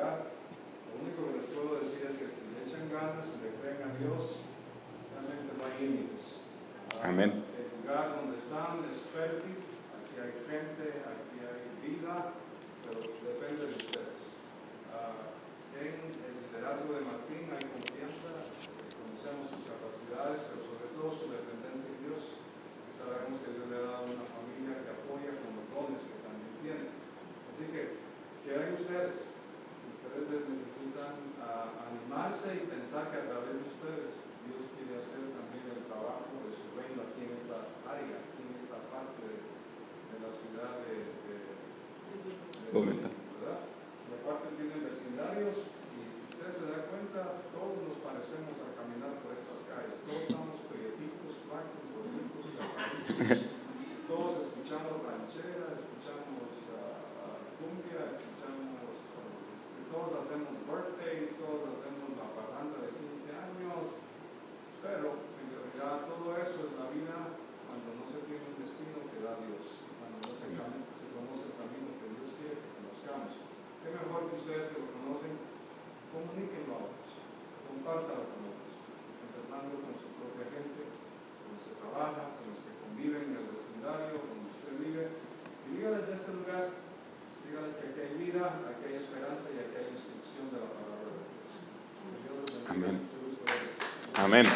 lugar. Lo único que les puedo decir es que si le echan ganas, si le creen a Dios, realmente no hay límites. Amén. El lugar donde están es fértil, aquí hay gente, aquí hay vida, pero depende de ustedes. En el liderazgo de Martín hay confianza, conocemos sus capacidades, pero sobre todo su dependencia en Dios. Sabemos que Dios le ha dado una familia que apoya con los dones que también tiene. Así que hay ustedes. Ustedes necesitan animarse y pensar que a través de ustedes Dios quiere hacer también el trabajo de su reino aquí en esta área, aquí en esta parte de la ciudad de Bogotá. ¿verdad? La parte tiene vecindarios y si usted se da cuenta, todos nos parecemos a caminar por estas calles. Todos estamos prietitos, flacos, gorditos, chaparritos. Todos escuchamos ranchera, escuchamos cumbia, todos hacemos birthdays, todos hacemos la parranda de 15 años, pero en realidad todo eso es la vida cuando no se tiene un destino que da Dios, cuando no se conoce el camino que Dios quiere que conozcamos. Qué mejor que ustedes que lo conocen, comuníquenlo a otros, compártanlo con otros, empezando con su propia gente, con los que trabajan, con los que conviven en el vecindario, donde usted vive, y dígales de este lugar. Dígales que aquí hay vida, aquí hay esperanza y aquí hay instrucción de la palabra de Dios. Dios les bendiga. Amén. Mucho gusto verles. Amén.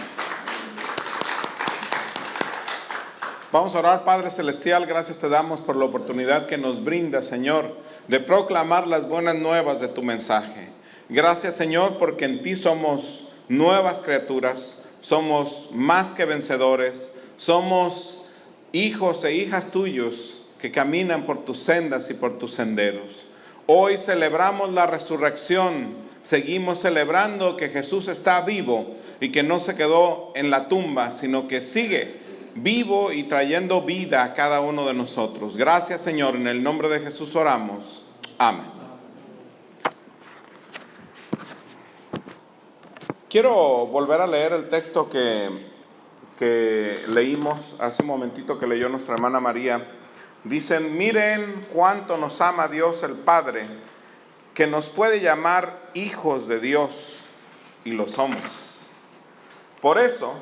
Vamos a orar. Padre Celestial, gracias te damos por la oportunidad que nos brinda, Señor, de proclamar las buenas nuevas de tu mensaje. Gracias, Señor, porque en ti somos nuevas criaturas, somos más que vencedores, somos hijos e hijas tuyos que caminan por tus sendas y por tus senderos. Hoy celebramos la resurrección, seguimos celebrando que Jesús está vivo y que no se quedó en la tumba, sino que sigue vivo y trayendo vida a cada uno de nosotros. Gracias, Señor, en el nombre de Jesús oramos. Amén. Quiero volver a leer el texto que leímos hace un momentito, que leyó nuestra hermana María. Dicen: miren cuánto nos ama Dios el Padre, que nos puede llamar hijos de Dios, y lo somos. Por eso,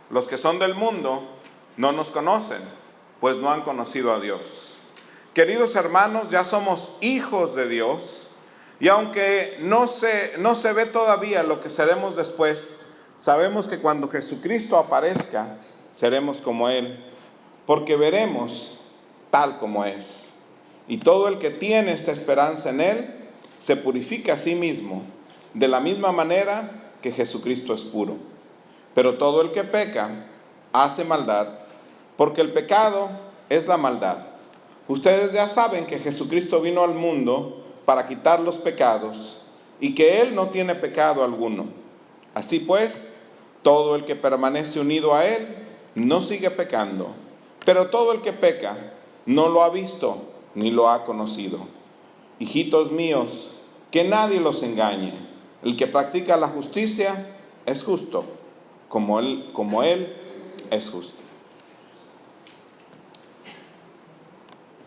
los que son del mundo no nos conocen, pues no han conocido a Dios. Queridos hermanos, ya somos hijos de Dios, y aunque no se ve todavía lo que seremos después, sabemos que cuando Jesucristo aparezca, seremos como Él, porque veremos tal como es. Y todo el que tiene esta esperanza en Él, se purifica a sí mismo, de la misma manera que Jesucristo es puro. Pero todo el que peca, hace maldad, porque el pecado es la maldad. Ustedes ya saben que Jesucristo vino al mundo para quitar los pecados, y que Él no tiene pecado alguno. Así pues, todo el que permanece unido a Él, no sigue pecando. Pero todo el que peca, no lo ha visto ni lo ha conocido. Hijitos míos, que nadie los engañe. El que practica la justicia es justo, como Él es justo.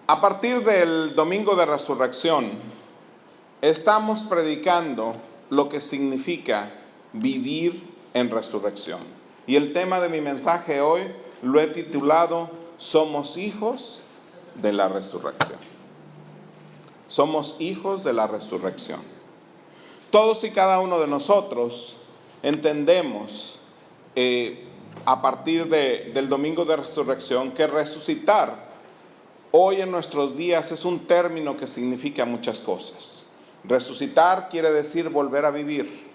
A partir del domingo de resurrección, estamos predicando lo que significa vivir en resurrección. Y el tema de mi mensaje hoy lo he titulado: somos hijos de la resurrección. Somos hijos de la resurrección. Todos y cada uno de nosotros entendemos a partir del domingo de resurrección que resucitar hoy en nuestros días es un término que significa muchas cosas. Resucitar quiere decir volver a vivir.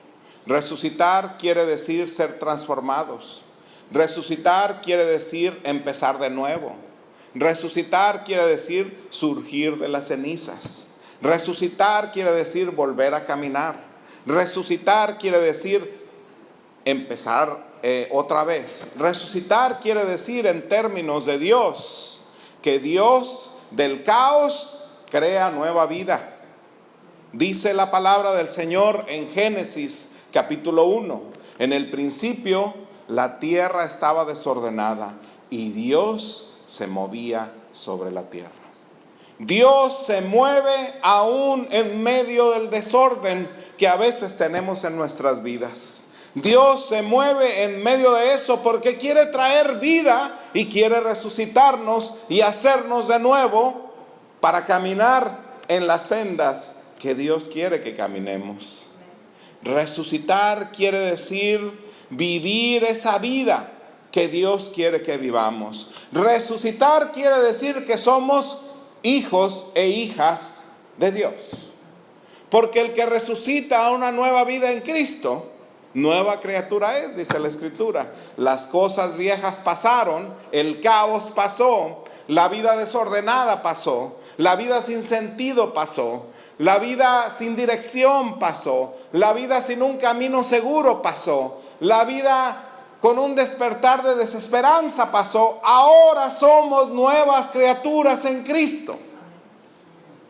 Resucitar quiere decir ser transformados. Resucitar quiere decir empezar de nuevo. Resucitar quiere decir surgir de las cenizas. Resucitar quiere decir volver a caminar. Resucitar quiere decir empezar otra vez. Resucitar quiere decir, en términos de Dios, que Dios del caos crea nueva vida. Dice la palabra del Señor en Génesis capítulo 1: en el principio la tierra estaba desordenada y Dios se movía sobre la tierra. Dios se mueve aún en medio del desorden que a veces tenemos en nuestras vidas. Dios se mueve en medio de eso porque quiere traer vida y quiere resucitarnos y hacernos de nuevo para caminar en las sendas que Dios quiere que caminemos. Resucitar quiere decir vivir esa vida que Dios quiere que vivamos. Resucitar quiere decir que somos hijos e hijas de Dios. Porque el que resucita a una nueva vida en Cristo, nueva criatura es, dice la Escritura. Las cosas viejas pasaron, el caos pasó, la vida desordenada pasó, la vida sin sentido pasó, la vida sin dirección pasó, la vida sin un camino seguro pasó, la vida con un despertar de desesperanza pasó. Ahora somos nuevas criaturas en Cristo.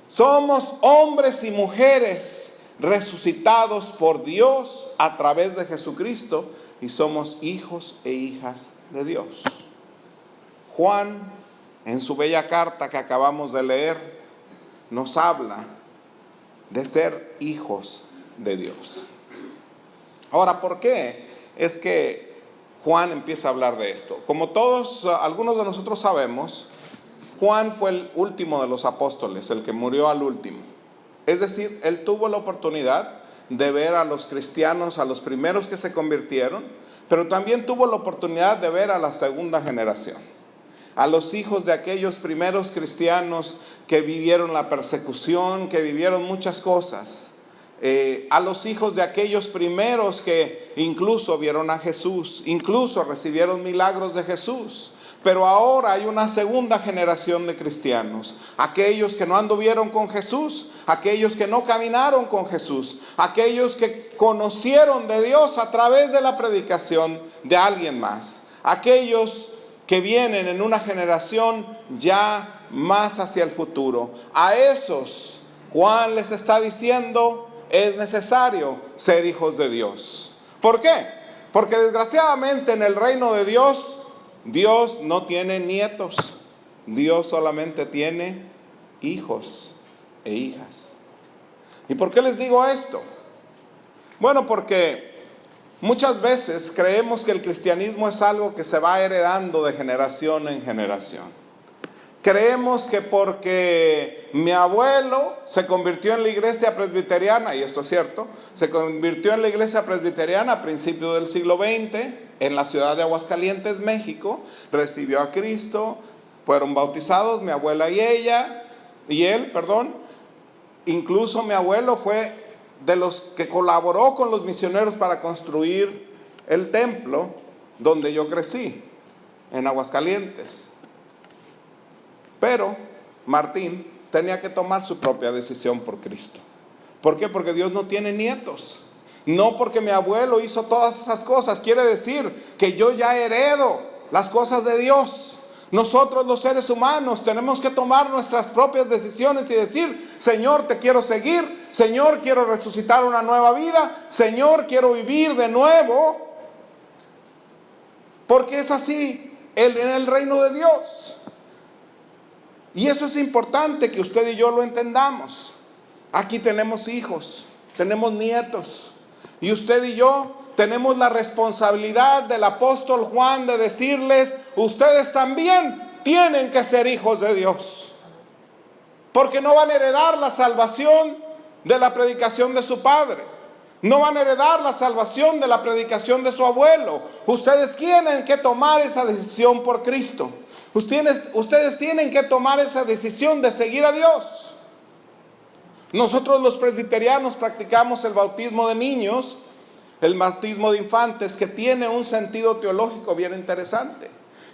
Somos hombres y mujeres resucitados por Dios a través de Jesucristo y somos hijos e hijas de Dios. Juan, en su bella carta que acabamos de leer, nos habla de ser hijos de Dios. Ahora, ¿por qué es que Juan empieza a hablar de esto? Como algunos de nosotros sabemos, Juan fue el último de los apóstoles, el que murió al último. Es decir, él tuvo la oportunidad de ver a los cristianos, a los primeros que se convirtieron, pero también tuvo la oportunidad de ver a la segunda generación, a los hijos de aquellos primeros cristianos que vivieron la persecución, que vivieron muchas cosas, a los hijos de aquellos primeros que incluso vieron a Jesús, incluso recibieron milagros de Jesús. Pero ahora hay una segunda generación de cristianos, aquellos que no anduvieron con Jesús, aquellos que no caminaron con Jesús, aquellos que conocieron de Dios a través de la predicación de alguien más, aquellos que vienen en una generación ya más hacia el futuro. A esos Juan les está diciendo: es necesario ser hijos de Dios. ¿Por qué? Porque desgraciadamente en el reino de Dios, Dios no tiene nietos, Dios solamente tiene hijos e hijas. ¿Y por qué les digo esto? Bueno, porque muchas veces creemos que el cristianismo es algo que se va heredando de generación en generación. Creemos que porque mi abuelo se convirtió en la iglesia presbiteriana, y esto es cierto, se convirtió en la iglesia presbiteriana a principios del siglo XX, en la ciudad de Aguascalientes, México, recibió a Cristo, fueron bautizados mi abuela y él, incluso mi abuelo fue de los que colaboró con los misioneros para construir el templo donde yo crecí, en Aguascalientes. Pero Martín tenía que tomar su propia decisión por Cristo. ¿Por qué? Porque Dios no tiene nietos. No porque mi abuelo hizo todas esas cosas quiere decir que yo ya heredo las cosas de Dios. Nosotros los seres humanos tenemos que tomar nuestras propias decisiones y decir: Señor, te quiero seguir. Señor, quiero resucitar una nueva vida. Señor, quiero vivir de nuevo. Porque es así en el reino de Dios. Y eso es importante que usted y yo lo entendamos. Aquí tenemos hijos, tenemos nietos. Y usted y yo tenemos la responsabilidad del apóstol Juan de decirles: ustedes también tienen que ser hijos de Dios. Porque no van a heredar la salvación de la predicación de su padre. No van a heredar la salvación de la predicación de su abuelo. Ustedes tienen que tomar esa decisión por Cristo. Ustedes tienen que tomar esa decisión de seguir a Dios. Nosotros los presbiterianos practicamos el bautismo de niños, el bautismo de infantes, que tiene un sentido teológico bien interesante,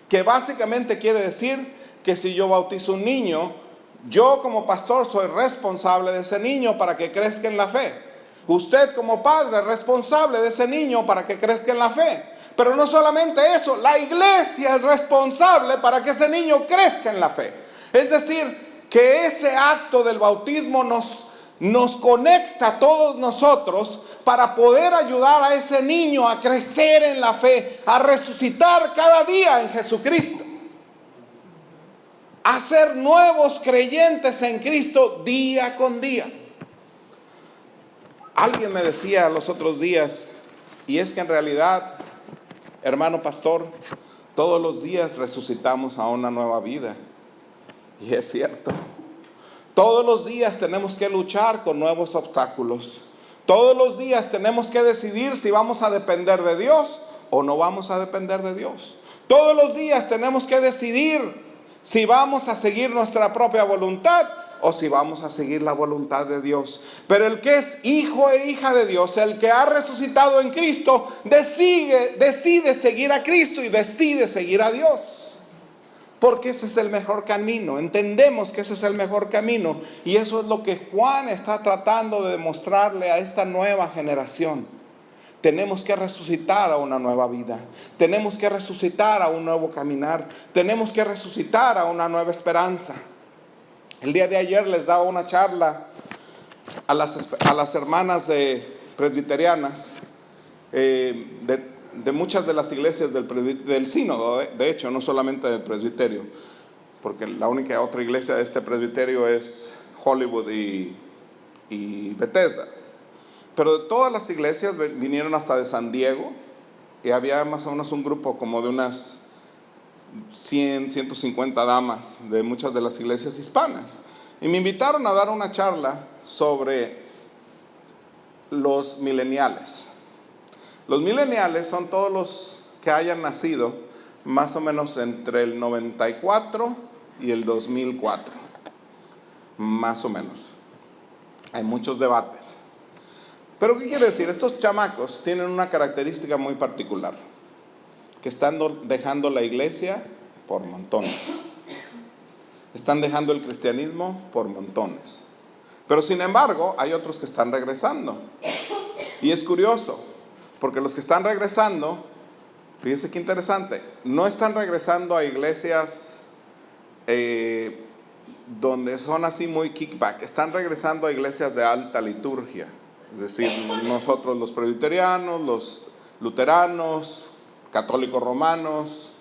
que básicamente quiere decir que si yo bautizo un niño, yo como pastor soy responsable de ese niño para que crezca en la fe. Usted como padre es responsable de ese niño para que crezca en la fe. Pero no solamente eso, la iglesia es responsable para que ese niño crezca en la fe. Es decir, que ese acto del bautismo nos conecta a todos nosotros para poder ayudar a ese niño a crecer en la fe, a resucitar cada día en Jesucristo. a ser nuevos creyentes en Cristo día con día. Alguien me decía los otros días, y es que en realidad, hermano pastor, todos los días resucitamos a una nueva vida. Y es cierto. Todos los días tenemos que luchar con nuevos obstáculos. Todos los días tenemos que decidir si vamos a depender de Dios o no vamos a depender de Dios. Todos los días tenemos que decidir si vamos a seguir nuestra propia voluntad o si vamos a seguir la voluntad de Dios. Pero el que es hijo e hija de Dios, el que ha resucitado en Cristo, decide seguir a Cristo y decide seguir a Dios. Porque ese es el mejor camino. Entendemos que ese es el mejor camino. Y eso es lo que Juan está tratando de demostrarle a esta nueva generación. Tenemos que resucitar a una nueva vida. Tenemos que resucitar a un nuevo caminar. Tenemos que resucitar a una nueva esperanza. El día de ayer les daba una charla a las hermanas presbiterianas de muchas de las iglesias del sínodo, de hecho, no solamente del presbiterio, porque la única otra iglesia de este presbiterio es Hollywood y Bethesda. Pero de todas las iglesias vinieron hasta de San Diego, y había más o menos un grupo como de unas 100, 150 damas de muchas de las iglesias hispanas. Y me invitaron a dar una charla sobre los mileniales. Los mileniales son todos los que hayan nacido más o menos entre el 94 y el 2004. Más o menos. Hay muchos debates. Pero ¿qué quiere decir? Estos chamacos tienen una característica muy particular, que están dejando la iglesia por montones. Están dejando el cristianismo por montones. Pero sin embargo, hay otros que están regresando. Y es curioso, porque los que están regresando, fíjense qué interesante, no están regresando a iglesias donde son así muy kickback. Están regresando a iglesias de alta liturgia. Es decir, nosotros los presbiterianos, los luteranos, católicos romanos,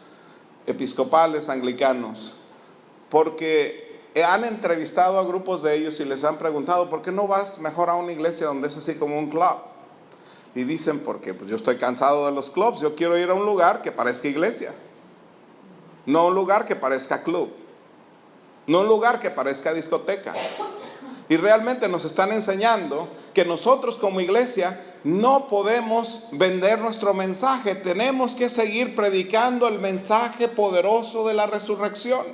episcopales, anglicanos. Porque han entrevistado a grupos de ellos y les han preguntado, ¿por qué no vas mejor a una iglesia donde es así como un club? Y dicen, porque pues yo estoy cansado de los clubs, yo quiero ir a un lugar que parezca iglesia. No un lugar que parezca club. No un lugar que parezca discoteca. Y realmente nos están enseñando que nosotros como iglesia no podemos vender nuestro mensaje. Tenemos que seguir predicando el mensaje poderoso de la resurrección.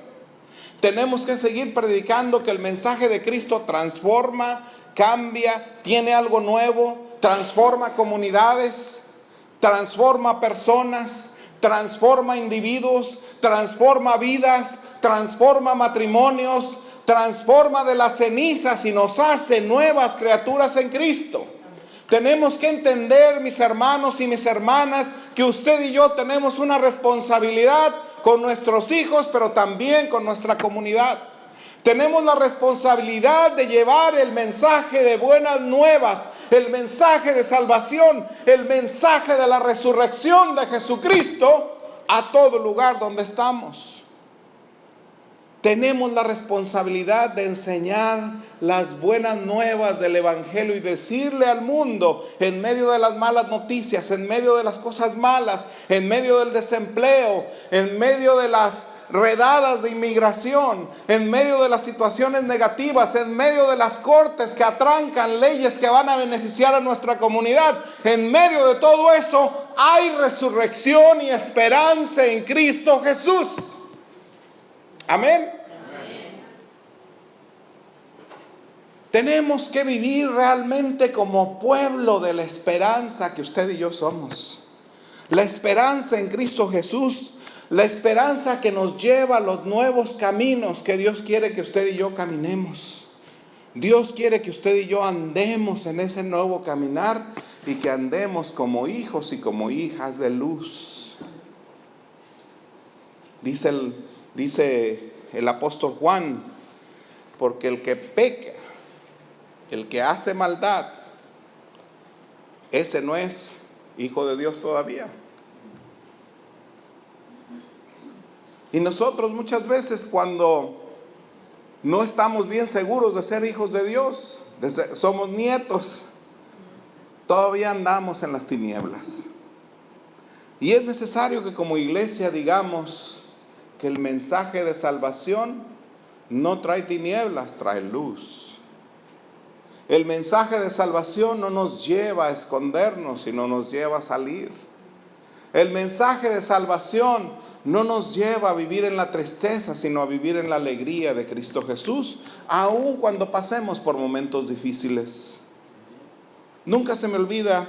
Tenemos que seguir predicando que el mensaje de Cristo transforma, cambia, tiene algo nuevo, transforma comunidades, transforma personas, transforma individuos, transforma vidas, transforma matrimonios, transforma de las cenizas y nos hace nuevas criaturas en Cristo. Tenemos que entender, mis hermanos y mis hermanas, que usted y yo tenemos una responsabilidad con nuestros hijos, pero también con nuestra comunidad. Tenemos la responsabilidad de llevar el mensaje de buenas nuevas, el mensaje de salvación, el mensaje de la resurrección de Jesucristo a todo lugar donde estamos. Tenemos la responsabilidad de enseñar las buenas nuevas del Evangelio y decirle al mundo, en medio de las malas noticias, en medio de las cosas malas, en medio del desempleo, en medio de las redadas de inmigración, en medio de las situaciones negativas, en medio de las cortes que atrancan leyes que van a beneficiar a nuestra comunidad, en medio de todo eso hay resurrección y esperanza en Cristo Jesús. Amén. Tenemos que vivir realmente como pueblo de la esperanza que usted y yo somos. La esperanza en Cristo Jesús, la esperanza que nos lleva a los nuevos caminos que Dios quiere que usted y yo caminemos. Dios quiere que usted y yo andemos en ese nuevo caminar y que andemos como hijos y como hijas de luz. Dice el apóstol Juan, porque el que peca, el que hace maldad, ese no es hijo de Dios todavía. Y nosotros muchas veces cuando no estamos bien seguros de ser hijos de Dios, somos nietos, todavía andamos en las tinieblas. Y es necesario que como iglesia digamos que el mensaje de salvación no trae tinieblas, trae luz. El mensaje de salvación no nos lleva a escondernos, sino nos lleva a salir. El mensaje de salvación no nos lleva a vivir en la tristeza, sino a vivir en la alegría de Cristo Jesús, aun cuando pasemos por momentos difíciles. Nunca se me olvida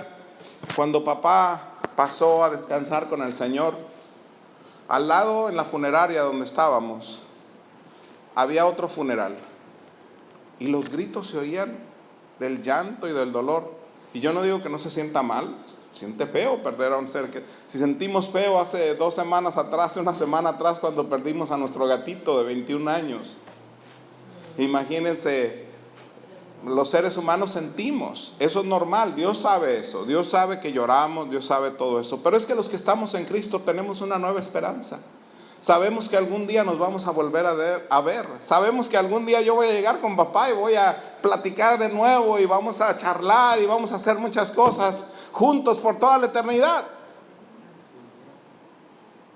cuando papá pasó a descansar con el Señor. Al lado, en la funeraria donde estábamos, había otro funeral. Y los gritos se oían del llanto y del dolor. Y yo no digo que no se sienta mal, siente feo perder a un ser que... Si sentimos feo hace 2 semanas atrás, hace una semana atrás, cuando perdimos a nuestro gatito de 21 años. Imagínense, los seres humanos sentimos, eso es normal, Dios sabe eso, Dios sabe que lloramos, Dios sabe todo eso. Pero es que los que estamos en Cristo tenemos una nueva esperanza. Sabemos que algún día nos vamos a volver a ver. Sabemos que algún día yo voy a llegar con papá y voy a platicar de nuevo y vamos a charlar y vamos a hacer muchas cosas juntos por toda la eternidad.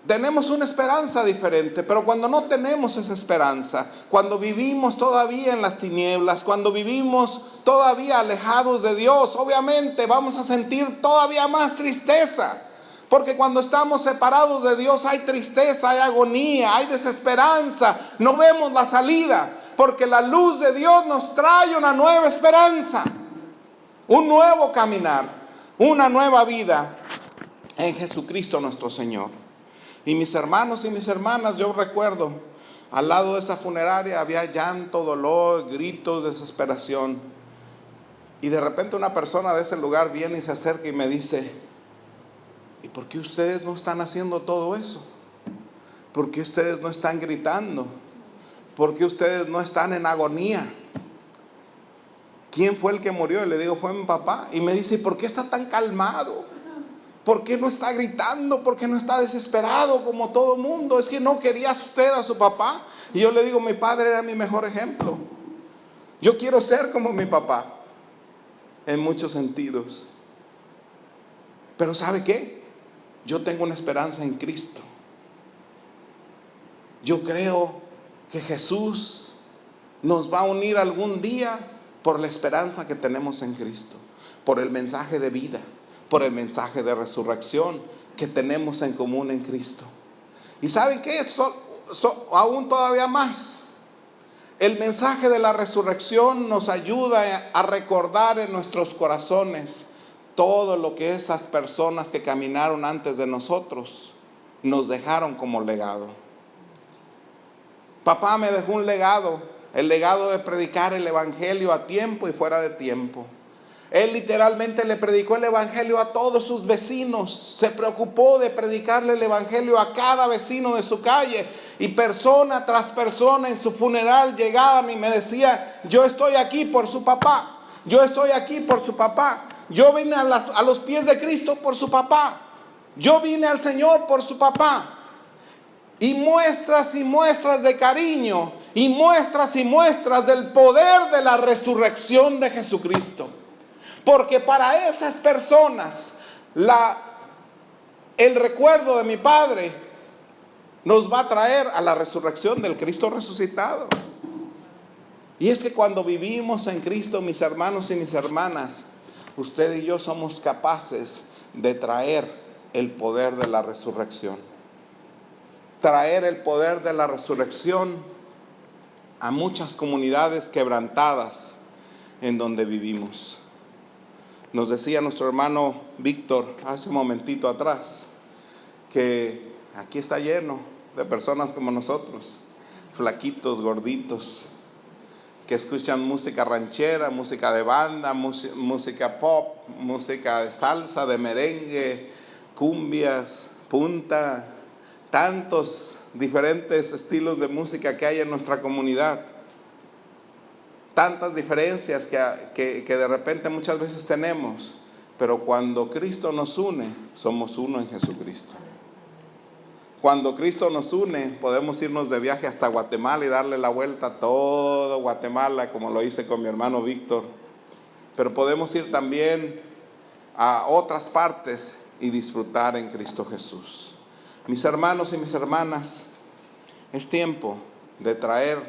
Tenemos una esperanza diferente, pero cuando no tenemos esa esperanza, cuando vivimos todavía en las tinieblas, cuando vivimos todavía alejados de Dios, obviamente vamos a sentir todavía más tristeza. Porque cuando estamos separados de Dios hay tristeza, hay agonía, hay desesperanza, no vemos la salida. Porque la luz de Dios nos trae una nueva esperanza, un nuevo caminar, una nueva vida en Jesucristo nuestro Señor. Y mis hermanos y mis hermanas, yo recuerdo, al lado de esa funeraria había llanto, dolor, gritos, desesperación. Y de repente una persona de ese lugar viene y se acerca y me dice: ¿y por qué ustedes no están haciendo todo eso? ¿Por qué ustedes no están gritando? ¿Por qué ustedes no están en agonía? ¿Quién fue el que murió? Y le digo, fue mi papá. Y me dice, ¿por qué está tan calmado? ¿Por qué no está gritando? ¿Por qué no está desesperado como todo mundo? Es que no quería usted a su papá. Y yo le digo, mi padre era mi mejor ejemplo. Yo quiero ser como mi papá, en muchos sentidos. Pero ¿sabe qué? Yo tengo una esperanza en Cristo. Yo creo que Jesús nos va a unir algún día por la esperanza que tenemos en Cristo, por el mensaje de vida, por el mensaje de resurrección que tenemos en común en Cristo. ¿Y saben qué? Aún todavía más. El mensaje de la resurrección nos ayuda a recordar en nuestros corazones todo lo que esas personas que caminaron antes de nosotros nos dejaron como legado. Papá me dejó un legado, el legado de predicar el evangelio a tiempo y fuera de tiempo. Él literalmente le predicó el evangelio a todos sus vecinos. Se preocupó de predicarle el evangelio a cada vecino de su calle. Y persona tras persona en su funeral llegaban y me decían: yo estoy aquí por su papá. Yo estoy aquí por su papá. Yo vine a los pies de Cristo por su papá. Yo vine al Señor por su papá. Y muestras de cariño. Y muestras del poder de la resurrección de Jesucristo. Porque para esas personas el recuerdo de mi padre nos va a traer a la resurrección del Cristo resucitado. Y es que cuando vivimos en Cristo, mis hermanos y mis hermanas, usted y yo somos capaces de traer el poder de la resurrección. Traer el poder de la resurrección a muchas comunidades quebrantadas en donde vivimos. Nos decía nuestro hermano Víctor hace un momentito atrás que aquí está lleno de personas como nosotros, flaquitos, gorditos, que escuchan música ranchera, música de banda, música pop, música de salsa, de merengue, cumbias, punta, tantos diferentes estilos de música que hay en nuestra comunidad. Tantas diferencias que de repente muchas veces tenemos, pero cuando Cristo nos une, somos uno en Jesucristo. Cuando Cristo nos une, podemos irnos de viaje hasta Guatemala y darle la vuelta a todo Guatemala, como lo hice con mi hermano Víctor. Pero podemos ir también a otras partes y disfrutar en Cristo Jesús. Mis hermanos y mis hermanas, es tiempo de traer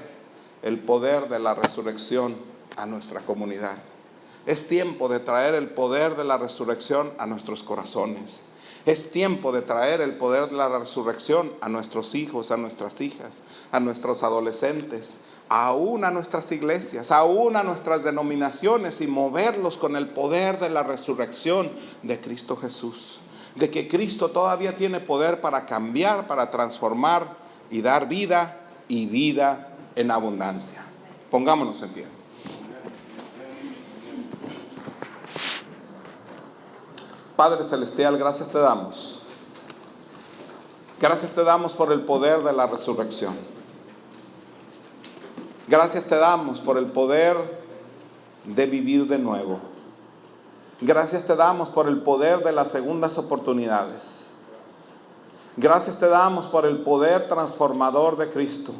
el poder de la resurrección a nuestra comunidad. Es tiempo de traer el poder de la resurrección a nuestros corazones. Es tiempo de traer el poder de la resurrección a nuestros hijos, a nuestras hijas, a nuestros adolescentes, aún a nuestras iglesias, aún a nuestras denominaciones, y moverlos con el poder de la resurrección de Cristo Jesús. De que Cristo todavía tiene poder para cambiar, para transformar y dar vida, y vida en abundancia. Pongámonos en pie. Padre Celestial, gracias te damos. Gracias te damos por el poder de la resurrección. Gracias te damos por el poder de vivir de nuevo. Gracias te damos por el poder de las segundas oportunidades. Gracias te damos por el poder transformador de Cristo.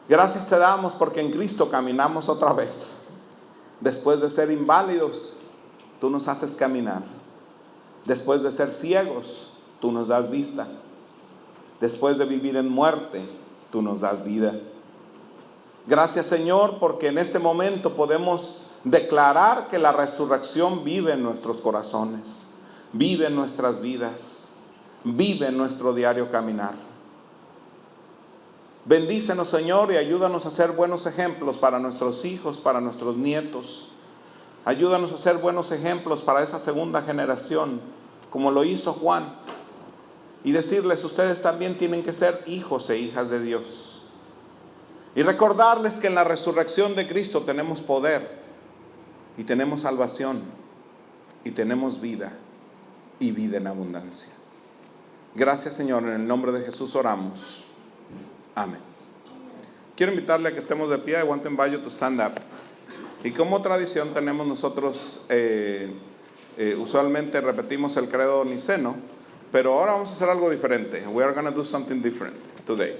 Gracias te damos porque en Cristo caminamos otra vez. Después de ser inválidos, tú nos haces caminar. Después de ser ciegos, tú nos das vista. Después de vivir en muerte, tú nos das vida. Gracias, Señor, porque en este momento podemos declarar que la resurrección vive en nuestros corazones, vive en nuestras vidas, vive en nuestro diario caminar. Bendícenos, Señor, y ayúdanos a ser buenos ejemplos para nuestros hijos, para nuestros nietos. Ayúdanos a ser buenos ejemplos para esa segunda generación, como lo hizo Juan. Y decirles, ustedes también tienen que ser hijos e hijas de Dios. Y recordarles que en la resurrección de Cristo tenemos poder, y tenemos salvación, y tenemos vida, y vida en abundancia. Gracias, Señor, en el nombre de Jesús oramos. Amén. Quiero invitarle a que estemos de pie. I want to invite you to stand up. Y como tradición tenemos nosotros, usualmente repetimos el credo niceno, pero ahora vamos a hacer algo diferente. We are going to do something different today.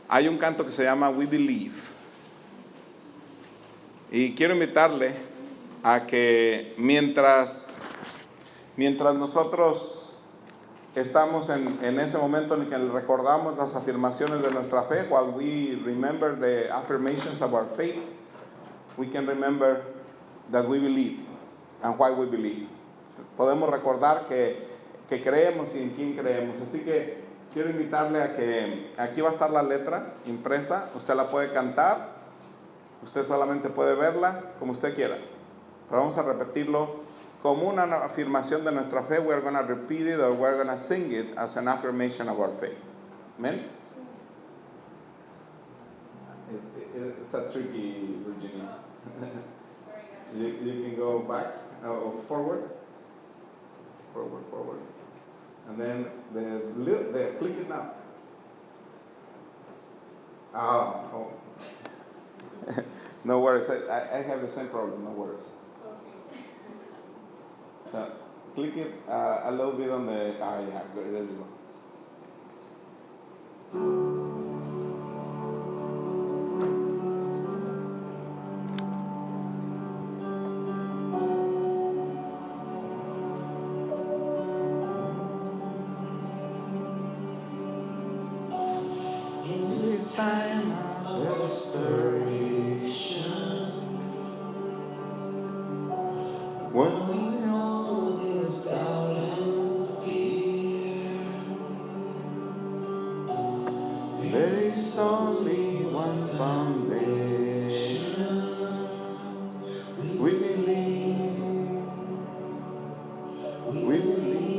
Hay un canto que se llama We Believe. Y quiero invitarle a que mientras nosotros estamos en ese momento en el que recordamos las afirmaciones de nuestra fe, while we remember the affirmations of our faith, we can remember that we believe and why we believe. Podemos recordar que creemos y en quién creemos. Así que quiero invitarle a que aquí va a estar la letra impresa. Usted la puede cantar, usted solamente puede verla como usted quiera. Pero vamos a repetirlo como una afirmación de nuestra fe. We are going to repeat it, or we are going to sing it as an affirmation of our faith. Amen? It's a tricky, Virginia. You can go back or forward. And then the click it now. Oh. No worries. I have the same problem. No worries. Click it a little bit on the. Yeah, there you go. Time of desperation, when we know it's doubt and fear, there is only one foundation. We believe, we believe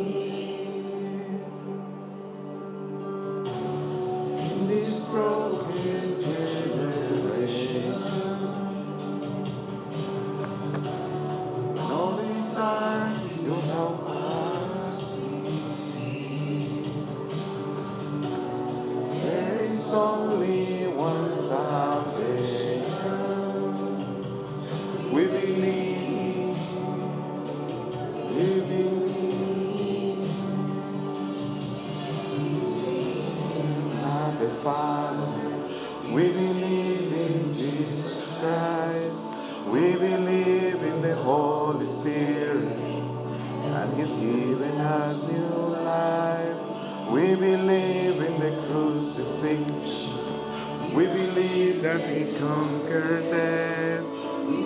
in this broken generation. All these Holy Spirit, and He's given us new life. We believe in the crucifixion. We believe that He conquered death.